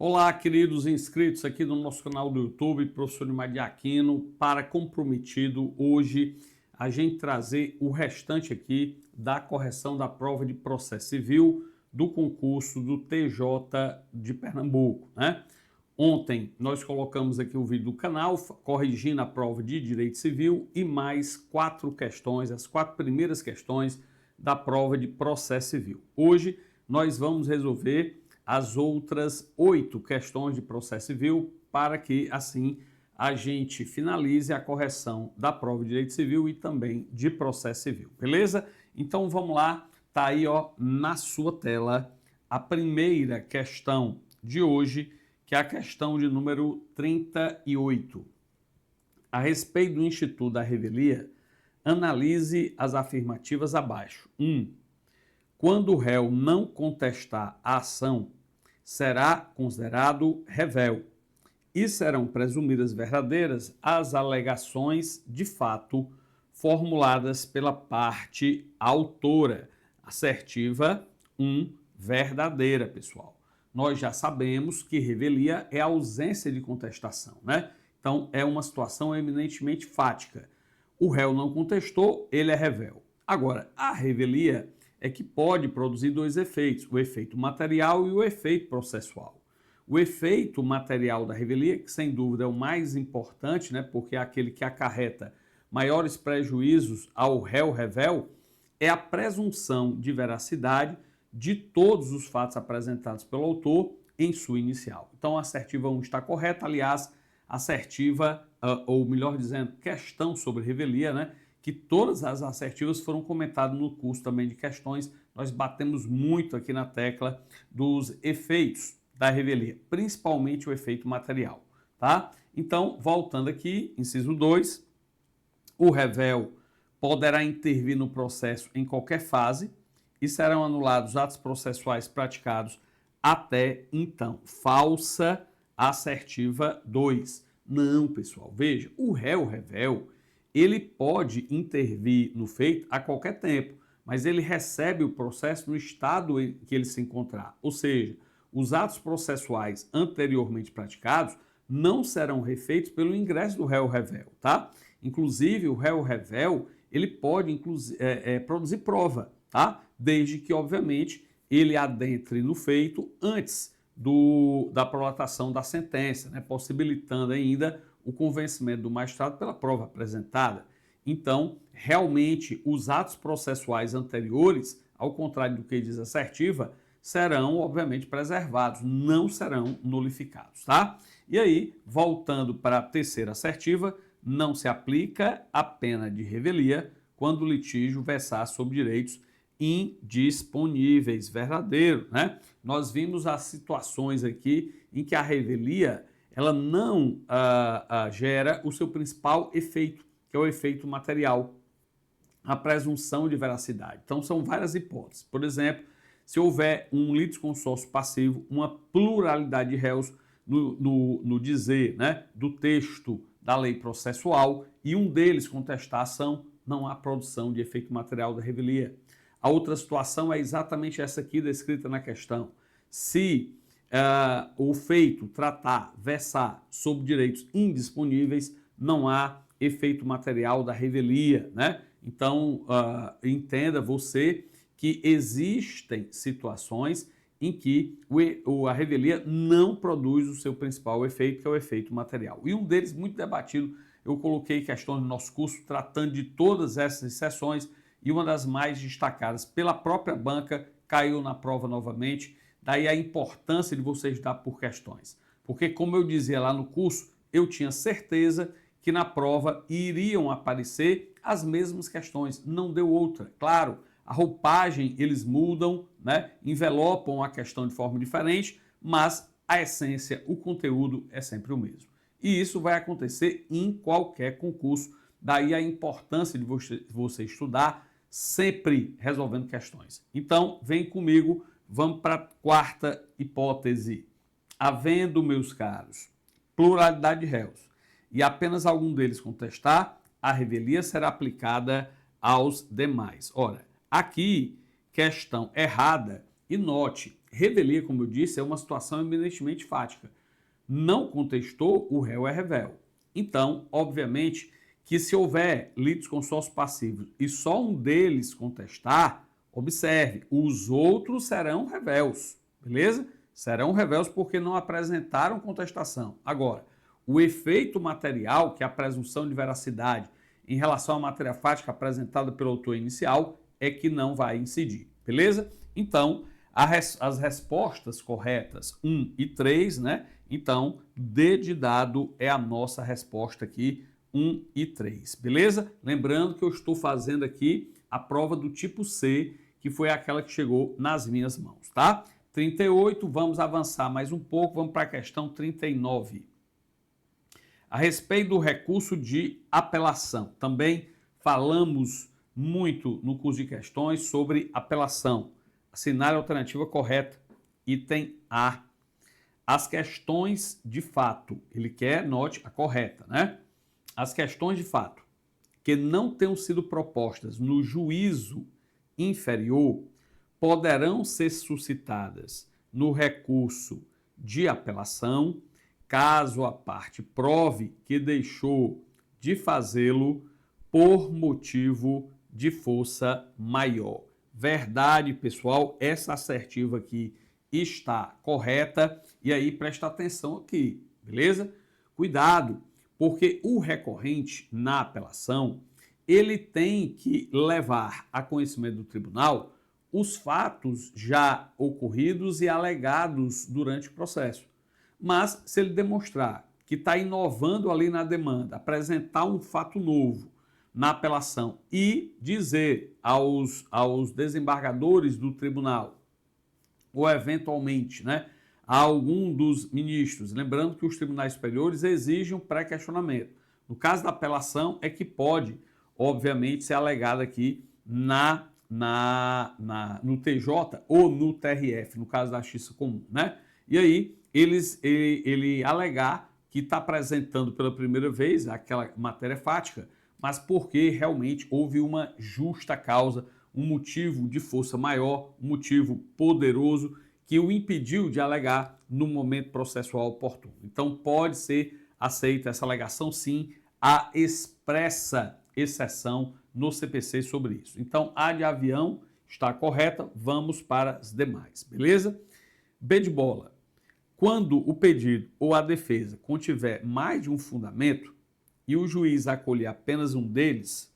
Olá, queridos inscritos aqui no nosso canal do YouTube, professor Neymar de Aquino, para comprometido hoje a gente trazer o restante aqui da correção da prova de processo civil do concurso do TJ de Pernambuco, né? Ontem nós colocamos aqui o vídeo do canal corrigindo a prova de direito civil e mais 4 questões, as 4 primeiras questões da prova de processo civil. Hoje nós vamos resolver as outras 8 questões de processo civil para que assim a gente finalize a correção da prova de direito civil e também de processo civil, beleza? Então vamos lá, tá aí ó na sua tela a primeira questão de hoje, que é a questão de número 38. A respeito do Instituto da Revelia, analise as afirmativas abaixo. 1. Quando o réu não contestar a ação, será considerado revel e serão presumidas verdadeiras as alegações de fato formuladas pela parte autora. Assertiva 1, verdadeira, pessoal. Nós já sabemos que revelia é a ausência de contestação, né? Então, é uma situação eminentemente fática. O réu não contestou, ele é revel. Agora, a revelia é que pode produzir 2 efeitos, o efeito material e o efeito processual. O efeito material da revelia, que sem dúvida é o mais importante, né, porque é aquele que acarreta maiores prejuízos ao réu revel, é a presunção de veracidade de todos os fatos apresentados pelo autor em sua inicial. Então, a assertiva 1 está correta, aliás, assertiva, ou melhor dizendo, questão sobre revelia, né, que todas as assertivas foram comentadas no curso também de questões. Nós batemos muito aqui na tecla dos efeitos da revelia, principalmente o efeito material, tá? Então, voltando aqui, inciso 2, o revel poderá intervir no processo em qualquer fase e serão anulados atos processuais praticados até então. Falsa assertiva 2. Não, pessoal, veja, o réu revel, ele pode intervir no feito a qualquer tempo, mas ele recebe o processo no estado em que ele se encontrar. Ou seja, os atos processuais anteriormente praticados não serão refeitos pelo ingresso do réu revel, tá? Inclusive, o réu revel, ele pode produzir prova, tá? Desde que, obviamente, ele adentre no feito antes da prolatação da sentença, né? Possibilitando ainda o convencimento do magistrado pela prova apresentada. Então, realmente, os atos processuais anteriores, ao contrário do que diz a assertiva, serão, obviamente, preservados, não serão nulificados, tá? E aí, voltando para a terceira assertiva, não se aplica a pena de revelia quando o litígio versar sobre direitos indisponíveis, verdadeiro, né? Nós vimos as situações aqui em que a revelia ela não gera o seu principal efeito, que é o efeito material, a presunção de veracidade. Então, são várias hipóteses. Por exemplo, se houver um litisconsórcio passivo, uma pluralidade de réus no dizer, né, do texto da lei processual e um deles contestar a ação, não há produção de efeito material da revelia. A outra situação é exatamente essa aqui descrita na questão. Se o feito tratar, versar sobre direitos indisponíveis, não há efeito material da revelia, né? Então, entenda você que existem situações em que a revelia não produz o seu principal efeito, que é o efeito material. E um deles, muito debatido, eu coloquei questões no nosso curso tratando de todas essas exceções e uma das mais destacadas pela própria banca caiu na prova novamente. Daí a importância de você estudar por questões. Porque, como eu dizia lá no curso, eu tinha certeza que na prova iriam aparecer as mesmas questões. Não deu outra. Claro, a roupagem eles mudam, né? Envelopam a questão de forma diferente, mas a essência, o conteúdo é sempre o mesmo. E isso vai acontecer em qualquer concurso. Daí a importância de você estudar sempre resolvendo questões. Então, vem comigo. Vamos para a quarta hipótese. Havendo, meus caros, pluralidade de réus e apenas algum deles contestar, a revelia será aplicada aos demais. Ora, aqui, questão errada E note, revelia, como eu disse, é uma situação eminentemente fática. Não contestou, o réu é revel. Então, obviamente, que se houver litisconsórcio passivos e só um deles contestar, observe, os outros serão revéus, beleza? Serão revéus porque não apresentaram contestação. Agora, o efeito material, que é a presunção de veracidade em relação à matéria fática apresentada pelo autor inicial, é que não vai incidir, beleza? Então, as respostas corretas 1 e 3, né? Então, D de dado é a nossa resposta aqui, 1 e 3, beleza? Lembrando que eu estou fazendo aqui a prova do tipo C, que foi aquela que chegou nas minhas mãos, tá? 38, vamos avançar mais um pouco, vamos para a questão 39. A respeito do recurso de apelação, também falamos muito no curso de questões sobre apelação. Assinar a alternativa correta, item A. As questões de fato, ele quer, note, a correta, né? As questões de fato que não tenham sido propostas no juízo inferior poderão ser suscitadas no recurso de apelação, caso a parte prove que deixou de fazê-lo por motivo de força maior. Verdade, pessoal, essa assertiva aqui está correta. E aí, presta atenção aqui, beleza? Cuidado, porque o recorrente na apelação, ele tem que levar a conhecimento do tribunal os fatos já ocorridos e alegados durante o processo. Mas, se ele demonstrar que está inovando ali na demanda, apresentar um fato novo na apelação e dizer aos desembargadores do tribunal, ou eventualmente, né, a algum dos ministros, lembrando que os tribunais superiores exigem um pré-questionamento. No caso da apelação, é que pode, obviamente, ser alegado aqui no TJ ou no TRF, no caso da Justiça Comum, né? E aí, ele alegar que está apresentando pela primeira vez aquela matéria fática, mas porque realmente houve uma justa causa, um motivo de força maior, um motivo poderoso que o impediu de alegar no momento processual oportuno. Então, pode ser aceita essa alegação, sim, há expressa exceção no CPC sobre isso. Então, A de avião está correta, vamos para as demais, beleza? B de bola. Quando o pedido ou a defesa contiver mais de um fundamento e o juiz acolher apenas um deles,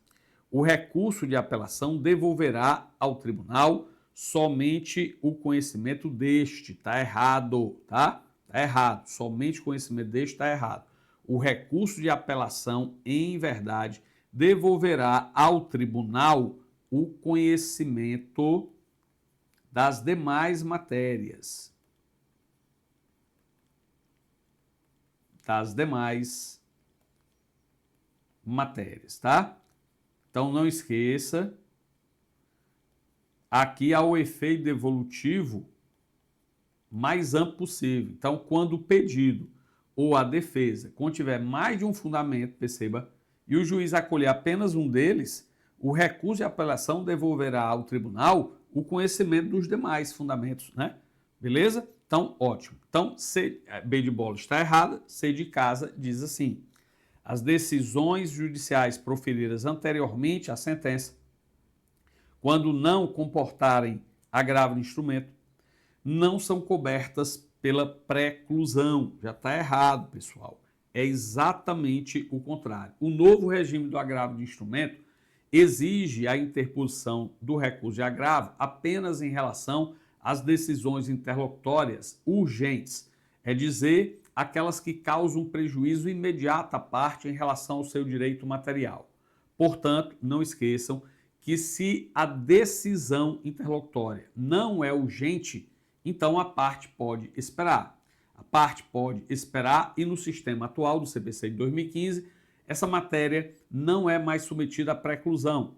o recurso de apelação devolverá ao tribunal somente o conhecimento deste. Está errado, tá? Está errado. Somente o conhecimento deste está errado. O recurso de apelação, em verdade, devolverá ao tribunal o conhecimento das demais matérias. Tá? Então, não esqueça, aqui há o efeito devolutivo mais amplo possível. Então, quando o pedido ou a defesa contiver mais de um fundamento, perceba, e o juiz acolher apenas um deles, o recurso de apelação devolverá ao tribunal o conhecimento dos demais fundamentos, né? Beleza? Então, ótimo. Então, B de bola está errada, C de casa diz assim: as decisões judiciais proferidas anteriormente à sentença, quando não comportarem agravo de instrumento, não são cobertas pela preclusão. Já está errado, pessoal. É exatamente o contrário. O novo regime do agravo de instrumento exige a interposição do recurso de agravo apenas em relação às decisões interlocutórias urgentes, é dizer, aquelas que causam prejuízo imediato à parte em relação ao seu direito material. Portanto, não esqueçam que se a decisão interlocutória não é urgente, então a parte pode esperar. A parte pode esperar e no sistema atual do CPC de 2015, essa matéria não é mais submetida à preclusão,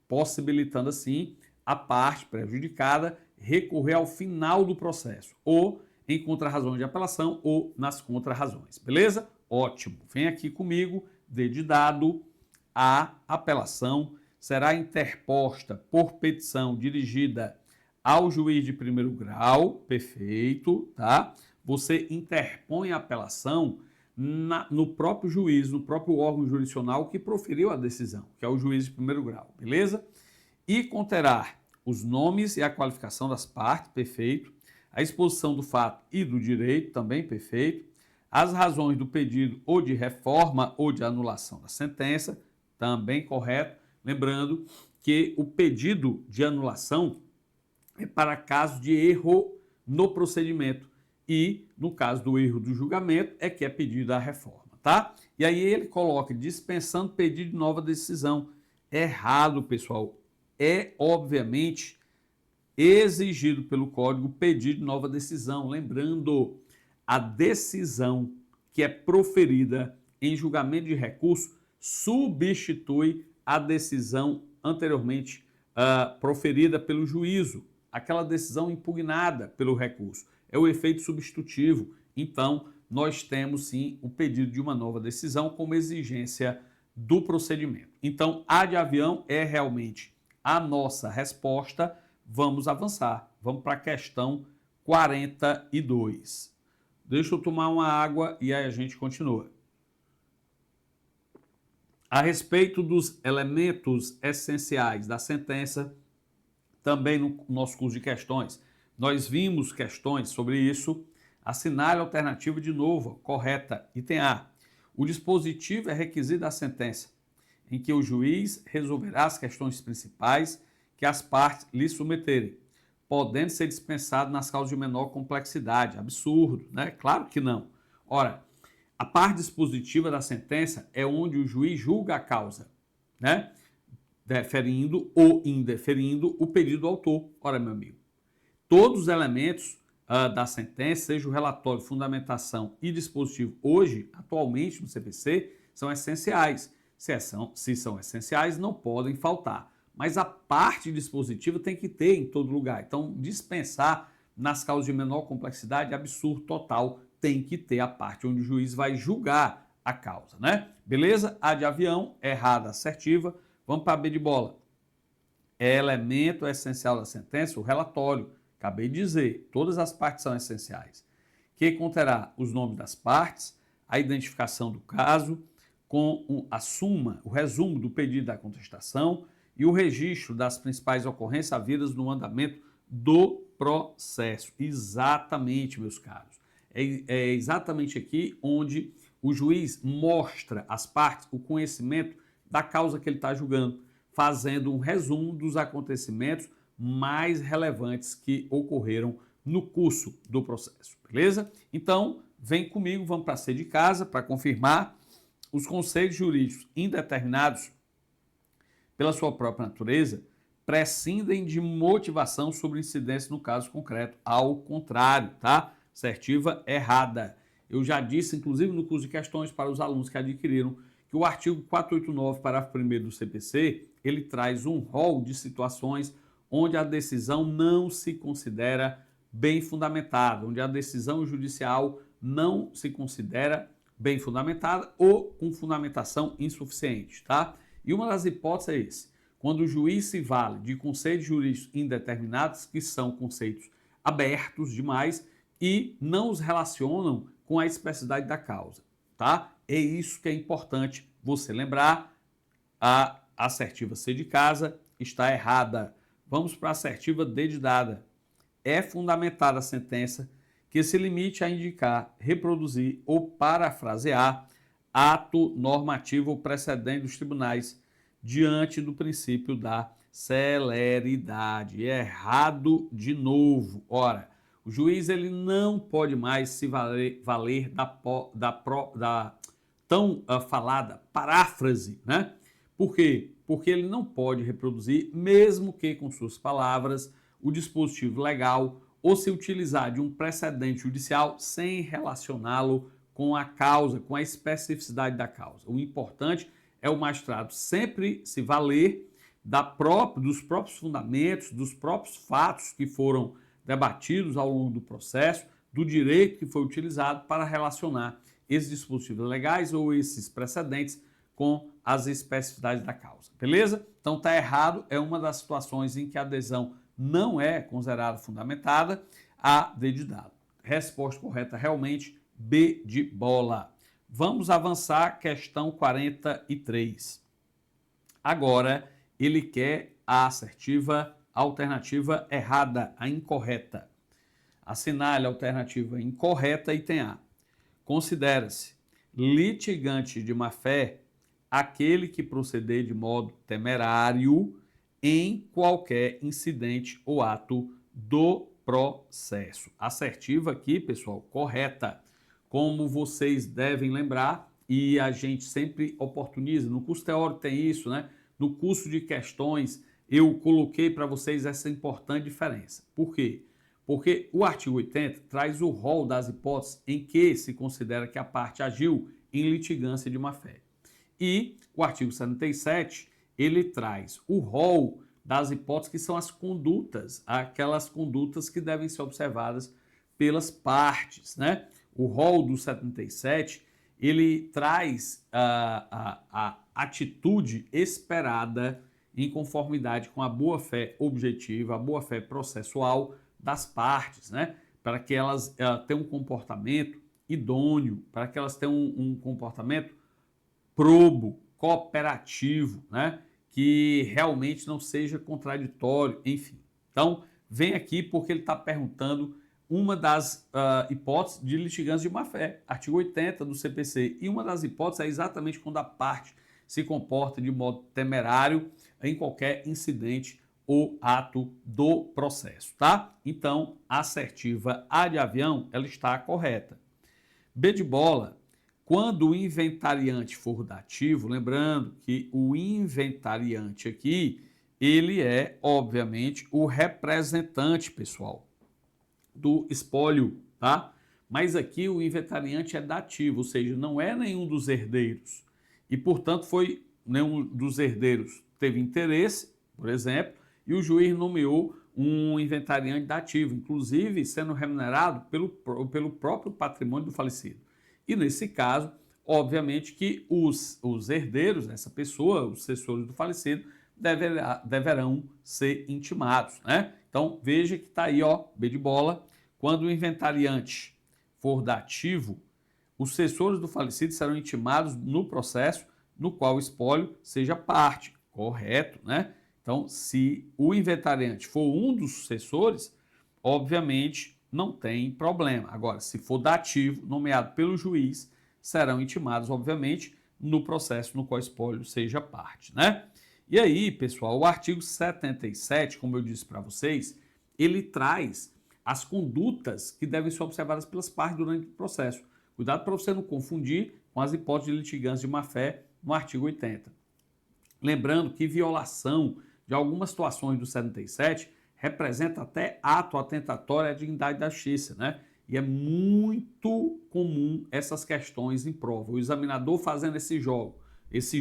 possibilitando assim a parte prejudicada recorrer ao final do processo, ou em contrarrazões de apelação ou nas contrarrazões, beleza? Ótimo, vem aqui comigo, D de dado, a apelação será interposta por petição dirigida ao juiz de primeiro grau, perfeito, tá? Você interpõe a apelação no próprio juiz, no próprio órgão jurisdicional que proferiu a decisão, que é o juiz de primeiro grau, beleza? E conterá os nomes e a qualificação das partes, perfeito. A exposição do fato e do direito, também perfeito. As razões do pedido ou de reforma ou de anulação da sentença, também correto. Lembrando que o pedido de anulação é para caso de erro no procedimento e, no caso do erro do julgamento, é que é pedida a reforma, tá? E aí ele coloca dispensando pedido de nova decisão. Errado, pessoal. É, obviamente, exigido pelo Código pedido de nova decisão. Lembrando, a decisão que é proferida em julgamento de recurso substitui a decisão anteriormente proferida pelo juízo, aquela decisão impugnada pelo recurso. É o efeito substitutivo. Então, nós temos sim o pedido de uma nova decisão como exigência do procedimento. Então, a de avião é realmente a nossa resposta. Vamos avançar. Vamos para a questão 42. Deixa eu tomar uma água e aí a gente continua. A respeito dos elementos essenciais da sentença, também no nosso curso de questões, nós vimos questões sobre isso. Assinale a alternativa de novo, correta. Item A. O dispositivo é requisito da sentença, em que o juiz resolverá as questões principais que as partes lhe submeterem, podendo ser dispensado nas causas de menor complexidade. Absurdo, né? Claro que não. Ora, a parte dispositiva da sentença é onde o juiz julga a causa, né? Deferindo ou indeferindo o pedido do autor. Ora, meu amigo, todos os elementos da sentença, seja o relatório, fundamentação e dispositivo, hoje, atualmente no CPC, são essenciais. Se são essenciais, não podem faltar. Mas a parte dispositiva tem que ter em todo lugar. Então, dispensar nas causas de menor complexidade, absurdo total, tem que ter a parte onde o juiz vai julgar a causa, né? Beleza? A de avião, errada, assertiva. Vamos para a B de bola. É elemento essencial da sentença, o relatório. Acabei de dizer, todas as partes são essenciais. Que conterá os nomes das partes, a identificação do caso, com a suma, o resumo do pedido da contestação e o registro das principais ocorrências havidas no andamento do processo. Exatamente, meus caros. É exatamente aqui onde o juiz mostra às partes o conhecimento da causa que ele está julgando, fazendo um resumo dos acontecimentos mais relevantes que ocorreram no curso do processo, beleza? Então, vem comigo, vamos para a C de casa para confirmar. Os conceitos jurídicos indeterminados pela sua própria natureza prescindem de motivação sobre incidência no caso concreto. Ao contrário, tá? Assertiva errada. Eu já disse, inclusive no curso de questões para os alunos que adquiriram, que o artigo 489, parágrafo 1º do CPC, ele traz um rol de situações onde a decisão não se considera bem fundamentada, onde a decisão judicial não se considera bem fundamentada ou com fundamentação insuficiente, tá? E uma das hipóteses é esse, quando o juiz se vale de conceitos jurídicos indeterminados, que são conceitos abertos demais e não os relacionam com a especificidade da causa, tá? É isso que é importante você lembrar. A assertiva C de casa está errada. Vamos para a assertiva D de dada. É fundamentada a sentença que se limite a indicar, reproduzir ou parafrasear ato normativo ou precedente dos tribunais diante do princípio da celeridade. Errado de novo. Ora, o juiz ele não pode mais se valer da tão falada paráfrase, né? Por quê? Porque ele não pode reproduzir, mesmo que com suas palavras, o dispositivo legal ou se utilizar de um precedente judicial sem relacioná-lo com a causa, com a especificidade da causa. O importante é o magistrado sempre se valer dos próprios fundamentos, dos próprios fatos que foram debatidos ao longo do processo, do direito que foi utilizado para relacionar esses dispositivos legais ou esses precedentes com as especificidades da causa, beleza? Então tá errado, é uma das situações em que a adesão não é considerada fundamentada, A, D de dado. Resposta correta realmente, B de bola. Vamos avançar, questão 43. Agora, ele quer a assertiva alternativa errada, a incorreta. Assinale a alternativa incorreta, item A. Considera-se litigante de má-fé aquele que proceder de modo temerário em qualquer incidente ou ato do processo. Assertiva aqui, pessoal, correta. Como vocês devem lembrar, e a gente sempre oportuniza, no curso teórico tem isso, né? No curso de questões, eu coloquei para vocês essa importante diferença. Por quê? Porque o artigo 80 traz o rol das hipóteses em que se considera que a parte agiu em litigância de má-fé. E o artigo 77, ele traz o rol das hipóteses que são as condutas, aquelas condutas que devem ser observadas pelas partes, né? O rol do 77, ele traz a atitude esperada em conformidade com a boa-fé objetiva, a boa-fé processual das partes, né? Para que elas tenham um comportamento idôneo, para que elas tenham um comportamento probo, cooperativo, né? Que realmente não seja contraditório, enfim. Então, vem aqui porque ele está perguntando uma das hipóteses de litigância de má-fé, artigo 80 do CPC, e uma das hipóteses é exatamente quando a parte se comporta de modo temerário em qualquer incidente ou ato do processo, tá? Então, a assertiva A de avião, ela está correta. B de bola, quando o inventariante for dativo, lembrando que o inventariante aqui, ele é, obviamente, o representante, pessoal, do espólio, tá? Mas aqui o inventariante é dativo, ou seja, não é nenhum dos herdeiros. E, portanto, foi nenhum dos herdeiros teve interesse, por exemplo, e o juiz nomeou um inventariante dativo, inclusive sendo remunerado pelo próprio patrimônio do falecido. E nesse caso, obviamente que os herdeiros dessa pessoa, os sucessores do falecido, deverão ser intimados, né? Então, veja que está aí, ó, B de bola. Quando o inventariante for dativo, os sucessores do falecido serão intimados no processo no qual o espólio seja parte, correto, né? Então, se o inventariante for um dos sucessores, obviamente não tem problema. Agora, se for dativo, nomeado pelo juiz, serão intimados, obviamente, no processo no qual o espólio seja parte, né? E aí, pessoal, o artigo 77, como eu disse para vocês, ele traz as condutas que devem ser observadas pelas partes durante o processo. Cuidado para você não confundir com as hipóteses de litigância de má-fé no artigo 80. Lembrando que violação de algumas situações do 77 representa até ato atentatório à dignidade da justiça, né? E é muito comum essas questões em prova. O examinador fazendo esse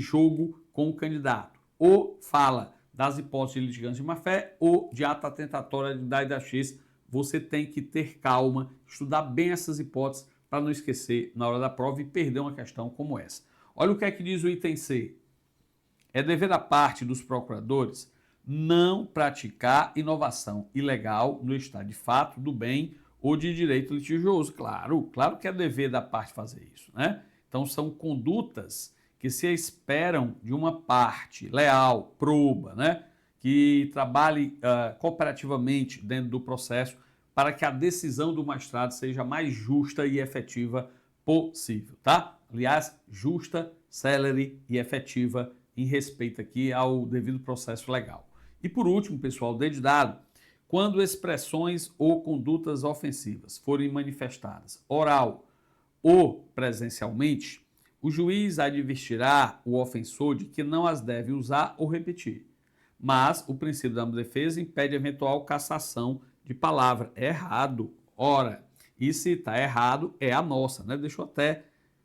jogo com o candidato. Ou fala das hipóteses de litigância de má-fé ou de ato atentatório à dignidade da justiça. Você tem que ter calma, estudar bem essas hipóteses para não esquecer na hora da prova e perder uma questão como essa. Olha o que é que diz o item C. É dever da parte dos procuradores não praticar inovação ilegal no estado de fato, do bem ou de direito litigioso. Claro que é dever da parte fazer isso, né? Então são condutas que se esperam de uma parte leal, proba, né? Que trabalhe cooperativamente dentro do processo para que a decisão do magistrado seja mais justa e efetiva possível, tá? Aliás, justa, célere e efetiva em respeito aqui ao devido processo legal. E por último, pessoal, D de dado, quando expressões ou condutas ofensivas forem manifestadas oral ou presencialmente, o juiz advertirá o ofensor de que não as deve usar ou repetir. Mas o princípio da ampla defesa impede eventual cassação de palavra. É errado. Ora, e se está errado, é a nossa, né? Deixa eu até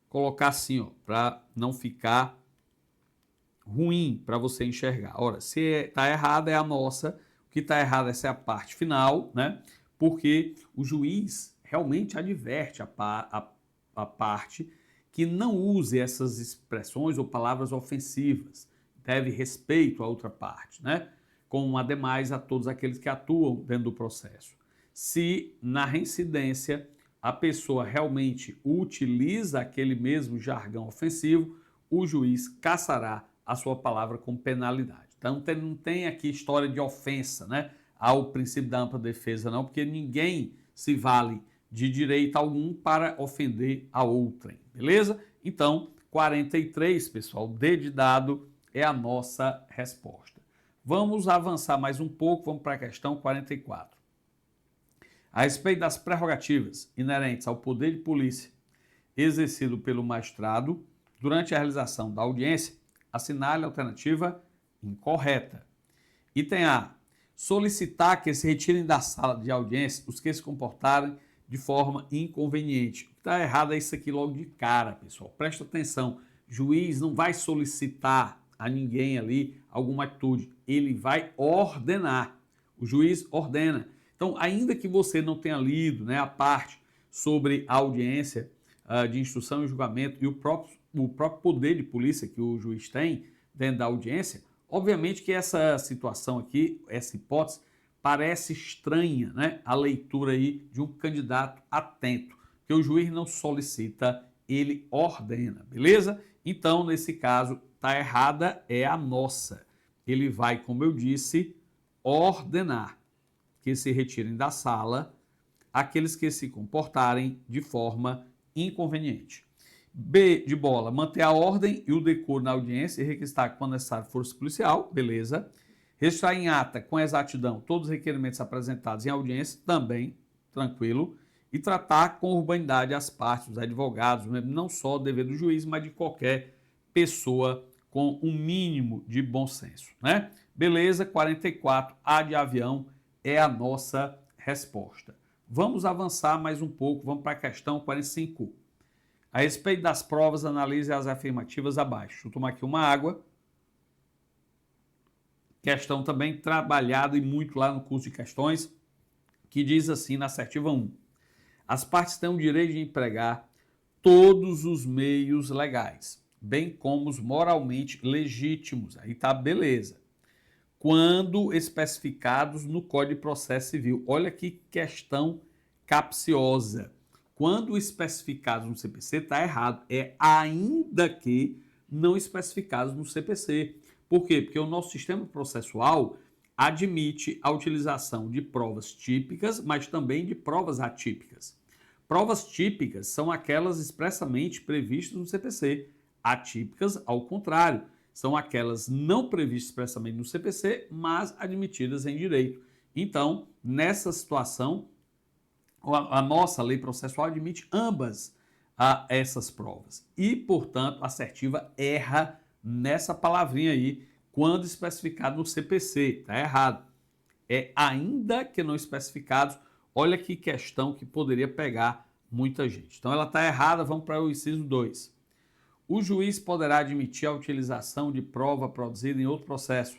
colocar assim, ó, para não ficar ruim para você enxergar. Ora, se está errado, é a nossa. O que está errado essa é a parte final, né? Porque o juiz realmente adverte a parte que não use essas expressões ou palavras ofensivas. Deve respeito à outra parte, né? como ademais a todos aqueles que atuam dentro do processo. Se na reincidência a pessoa realmente utiliza aquele mesmo jargão ofensivo, o juiz cassará a sua palavra com penalidade. Então não tem aqui história de ofensa, né, ao princípio da ampla defesa, não, porque ninguém se vale de direito algum para ofender a outrem, beleza? Então, 43, pessoal, D de dado é a nossa resposta. Vamos avançar mais um pouco, vamos para a questão 44. A respeito das prerrogativas inerentes ao poder de polícia exercido pelo magistrado durante a realização da audiência, assinale a alternativa incorreta. Item A. Solicitar que se retirem da sala de audiência os que se comportarem de forma inconveniente. O que está errado é isso aqui logo de cara, pessoal. Presta atenção. Juiz não vai solicitar a ninguém ali alguma atitude. Ele vai ordenar. O juiz ordena. Então, ainda que você não tenha lido, né, a parte sobre a audiência de instrução e julgamento e o próprio poder de polícia que o juiz tem dentro da audiência, obviamente que essa situação aqui, essa hipótese, parece estranha, né? A leitura aí de um candidato atento, que o juiz não solicita, ele ordena, beleza? Então, nesse caso, tá errada é a nossa. Ele vai, como eu disse, ordenar que se retirem da sala aqueles que se comportarem de forma inconveniente. B de bola, manter a ordem e o decoro na audiência e requisitar quando necessário força policial, beleza. Registrar em ata com exatidão todos os requerimentos apresentados em audiência, também, tranquilo. E tratar com urbanidade as partes, os advogados, não só o dever do juiz, mas de qualquer pessoa com um mínimo de bom senso, né? Beleza, 44, A de avião é a nossa resposta. Vamos avançar mais um pouco, vamos para a questão 45. A respeito das provas, analise as afirmativas abaixo. Deixa eu tomar aqui uma água. Questão também trabalhada e muito lá no curso de questões, que diz assim na assertiva 1. As partes têm o direito de empregar todos os meios legais, bem como os moralmente legítimos. Aí tá beleza. Quando especificados no Código de Processo Civil. Olha que questão capciosa. Quando especificados no CPC, está errado. É ainda que não especificados no CPC. Por quê? Porque o nosso sistema processual admite a utilização de provas típicas, mas também de provas atípicas. Provas típicas são aquelas expressamente previstas no CPC. Atípicas, ao contrário, são aquelas não previstas expressamente no CPC, mas admitidas em direito. Então, nessa situação, a nossa lei processual admite ambas essas provas. E, portanto, a assertiva erra nessa palavrinha aí, quando especificado no CPC. Está errado. É ainda que não especificados. Olha que questão que poderia pegar muita gente. Então, ela está errada. Vamos para o inciso 2. O juiz poderá admitir a utilização de prova produzida em outro processo,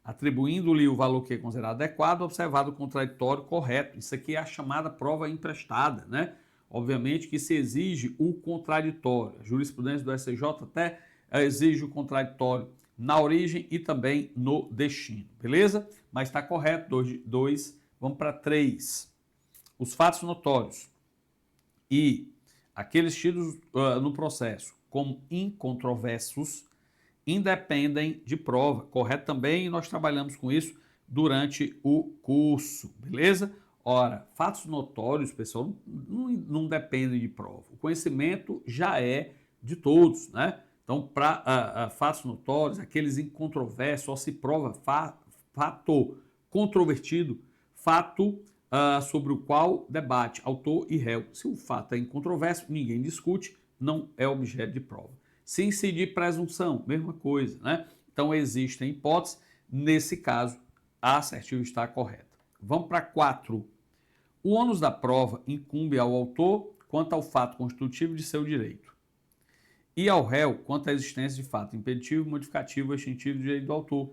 atribuindo-lhe o valor que é considerado adequado, observado o contraditório correto. Isso aqui é a chamada prova emprestada, né? Obviamente que se exige o contraditório. A jurisprudência do STJ até exige o contraditório na origem e também no destino, beleza? Mas está correto, 2, vamos para 3. Os fatos notórios e aqueles tidos no processo como incontroversos independem de prova, correto também? Nós trabalhamos com isso durante o curso, beleza? Ora, fatos notórios, pessoal, não dependem de prova. O conhecimento já é de todos, né? Então, para fatos notórios, aqueles incontroversos, só se prova fato controvertido, fato sobre o qual debate autor e réu. Se o fato é incontroverso, ninguém discute, não é objeto de prova. Se incidir presunção, mesma coisa, né? Então, existem hipóteses. Nesse caso, a assertiva está correta. Vamos para 4. O ônus da prova incumbe ao autor quanto ao fato constitutivo de seu direito e ao réu quanto à existência de fato impeditivo, modificativo ou extintivo do direito do autor.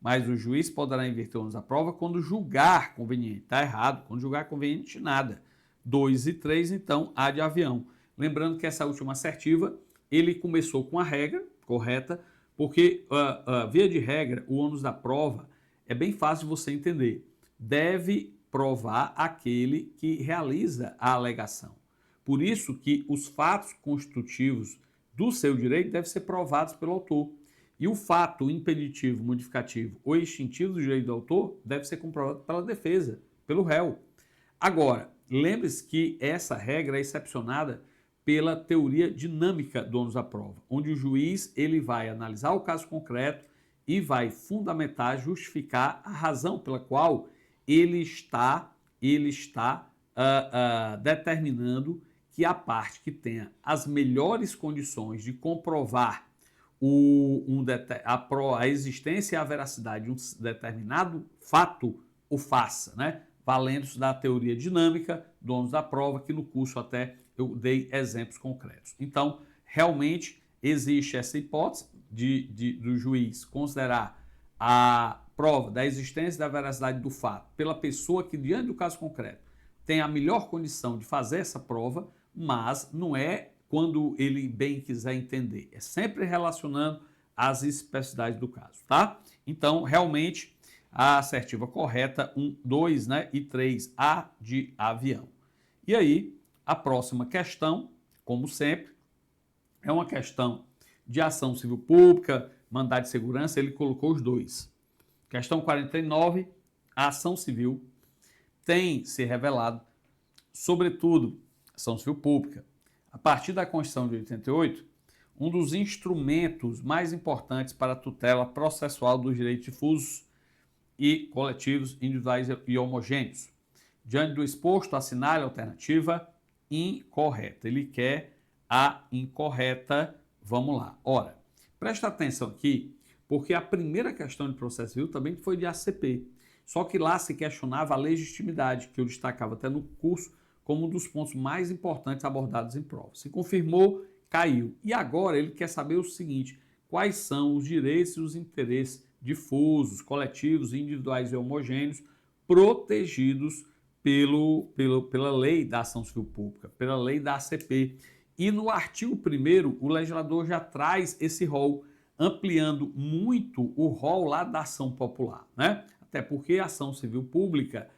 Mas o juiz poderá inverter o ônus da prova quando julgar conveniente. Está errado. Quando julgar conveniente, nada. 2 e 3, então, A de avião. Lembrando que essa última assertiva, ele começou com a regra correta, porque, via de regra, o ônus da prova é bem fácil de você entender. Deve provar aquele que realiza a alegação. Por isso que os fatos constitutivos do seu direito devem ser provados pelo autor. E o fato impeditivo, modificativo ou extintivo do direito do autor deve ser comprovado pela defesa, pelo réu. Agora, lembre-se que essa regra é excepcionada pela teoria dinâmica do ônus da prova, onde o juiz ele vai analisar o caso concreto e vai fundamentar, justificar a razão pela qual ele está determinando que a parte que tenha as melhores condições de comprovar a existência e a veracidade de um determinado fato o faça, né? Valendo-se da teoria dinâmica, do ônus da prova, que no curso até eu dei exemplos concretos. Então, realmente existe essa hipótese do juiz considerar a prova da existência e da veracidade do fato pela pessoa que, diante do caso concreto, tem a melhor condição de fazer essa prova, mas não é quando ele bem quiser entender. É sempre relacionando as especificidades do caso, tá? Então, realmente, a assertiva correta 1, 2, né, e 3, A de avião. E aí, a próxima questão, como sempre, é uma questão de ação civil pública, mandado de segurança, ele colocou os dois. Questão 49, a ação civil tem se revelado, sobretudo, ação civil pública, a partir da Constituição de 88, um dos instrumentos mais importantes para a tutela processual dos direitos difusos e coletivos, individuais e homogêneos. Diante do exposto, assinale a alternativa incorreta. Ele quer a incorreta. Vamos lá. Ora, presta atenção aqui, porque a primeira questão de processo civil também foi de ACP. Só que lá se questionava a legitimidade, que eu destacava até no curso como um dos pontos mais importantes abordados em prova. Se confirmou, caiu. E agora ele quer saber o seguinte: quais são os direitos e os interesses difusos, coletivos, individuais e homogêneos protegidos pela lei da ação civil pública, pela lei da ACP. E no artigo 1º, o legislador já traz esse rol, ampliando muito o rol lá da ação popular, né? Até porque a ação civil pública,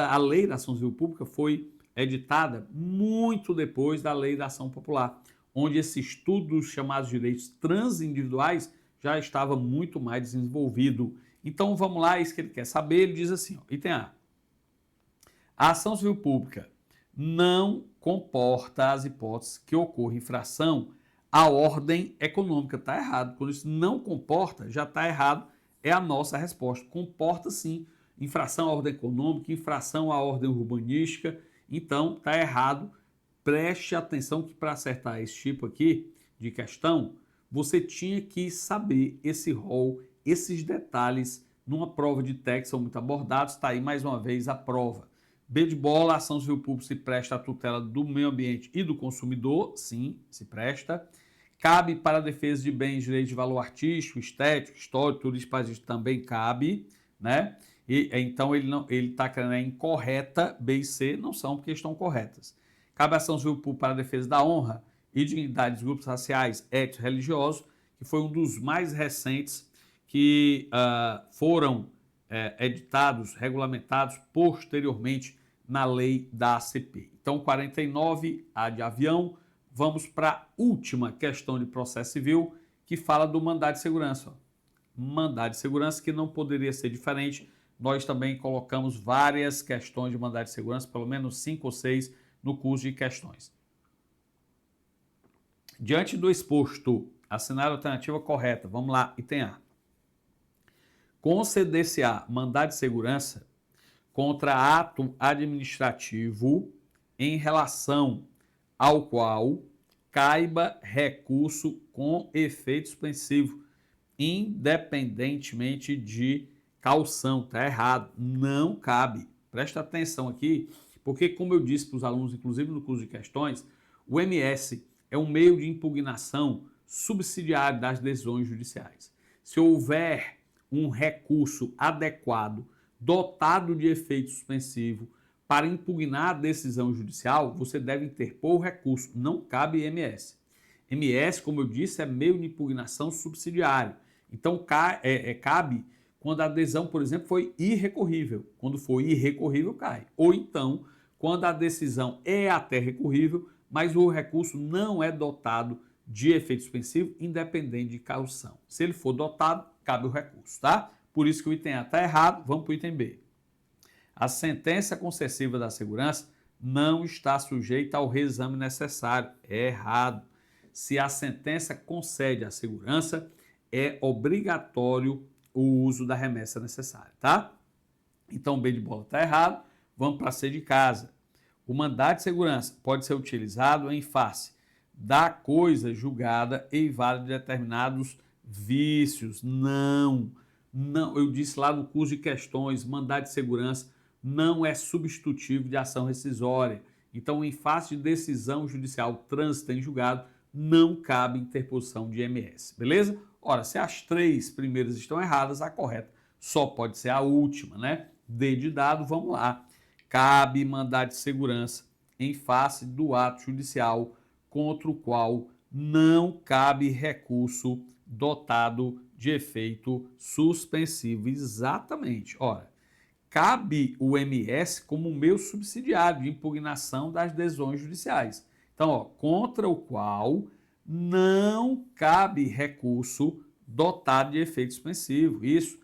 a lei da ação civil pública foi editada muito depois da lei da ação popular, onde esse estudo dos chamados direitos transindividuais já estava muito mais desenvolvido. Então vamos lá, é isso que ele quer saber. Ele diz assim, ó, item A. A ação civil pública não comporta as hipóteses que ocorre infração à ordem econômica. Está errado. Quando isso não comporta, já está errado. É a nossa resposta. Comporta sim infração à ordem econômica, infração à ordem urbanística. Então está errado. Preste atenção que para acertar esse tipo aqui de questão, você tinha que saber esse rol, esses detalhes numa prova de TEC, são muito abordados. Está aí mais uma vez a prova. B de bola, a ação civil pública se presta à tutela do meio ambiente e do consumidor, sim, se presta. Cabe para a defesa de bens, direitos de valor artístico, estético, histórico, turístico, paisagístico também cabe, né? E então ele está querendo incorreta, B e C não são porque estão corretas. Cabe a ação civil pública para a defesa da honra e dignidade dos grupos raciais, étnicos, religiosos, que foi um dos mais recentes que foram editados, regulamentados posteriormente na lei da ACP. Então, 49, A de avião. Vamos para a última questão de processo civil, que fala do mandado de segurança. Mandado de segurança que não poderia ser diferente. Nós também colocamos várias questões de mandado de segurança, pelo menos 5 ou 6 no curso de questões. Diante do exposto, assinar a alternativa correta. Vamos lá, item A. Conceder-se-á mandado de segurança contra ato administrativo em relação ao qual caiba recurso com efeito suspensivo, independentemente de caução. Está errado, não cabe. Presta atenção aqui, porque como eu disse para os alunos, inclusive no curso de questões, o MS é um meio de impugnação subsidiário das decisões judiciais. Se houver um recurso adequado, dotado de efeito suspensivo, para impugnar a decisão judicial, você deve interpor o recurso, não cabe MS. MS, como eu disse, é meio de impugnação subsidiário. Então, cabe quando a adesão, por exemplo, foi irrecorrível. Quando for irrecorrível, cai. Ou então, quando a decisão é até recorrível, mas o recurso não é dotado de efeito suspensivo, independente de caução. Se ele for dotado, cabe o recurso, tá? Por isso que o item A está errado, vamos para o item B. A sentença concessiva da segurança não está sujeita ao reexame necessário. É errado. Se a sentença concede a segurança, é obrigatório o uso da remessa necessária, tá? Então, B de bola está errado. Vamos para C de casa. O mandado de segurança pode ser utilizado em face da coisa julgada e inválida de determinados vícios. Não, eu disse lá no curso de questões, mandado de segurança não é substitutivo de ação rescisória. Então, em face de decisão judicial trânsito em julgado, não cabe interposição de IMS, beleza? Ora, se as 3 primeiras estão erradas, a correta só pode ser a última, né? D de dado, vamos lá. Cabe mandado de segurança em face do ato judicial contra o qual não cabe recurso dotado de efeito suspensivo. Exatamente. Ora, cabe o MS como meio subsidiário de impugnação das decisões judiciais. Então, ó, contra o qual não cabe recurso dotado de efeito suspensivo. Isso,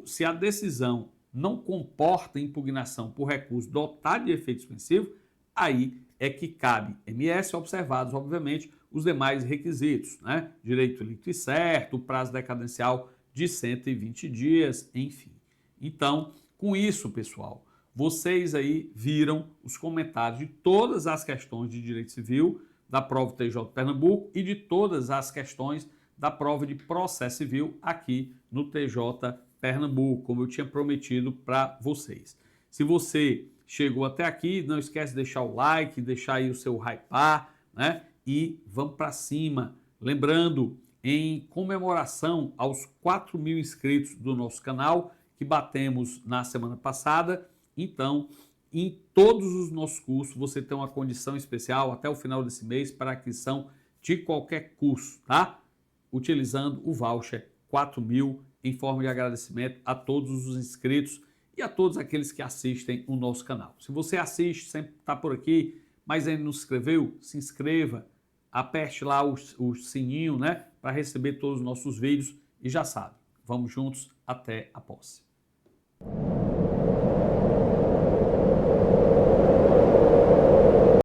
se a decisão não comporta impugnação por recurso dotado de efeito suspensivo, aí é que cabe MS, observados, obviamente, os demais requisitos, né? Direito líquido e certo, prazo decadencial de 120 dias, enfim. Então, com isso, pessoal, vocês aí viram os comentários de todas as questões de direito civil da prova TJ Pernambuco e de todas as questões da prova de processo civil aqui no TJ Pernambuco, como eu tinha prometido para vocês. Se você chegou até aqui, não esquece de deixar o like, deixar aí o seu hypar, né? E vamos para cima. Lembrando, em comemoração aos 4.000 inscritos do nosso canal, que batemos na semana passada, então, em todos os nossos cursos, você tem uma condição especial até o final desse mês para aquisição de qualquer curso, tá? Utilizando o voucher 4.000 em forma de agradecimento a todos os inscritos e a todos aqueles que assistem o nosso canal. Se você assiste, sempre está por aqui, mas ainda não se inscreveu, se inscreva, aperte lá o sininho, né, para receber todos os nossos vídeos e já sabe, vamos juntos até a posse.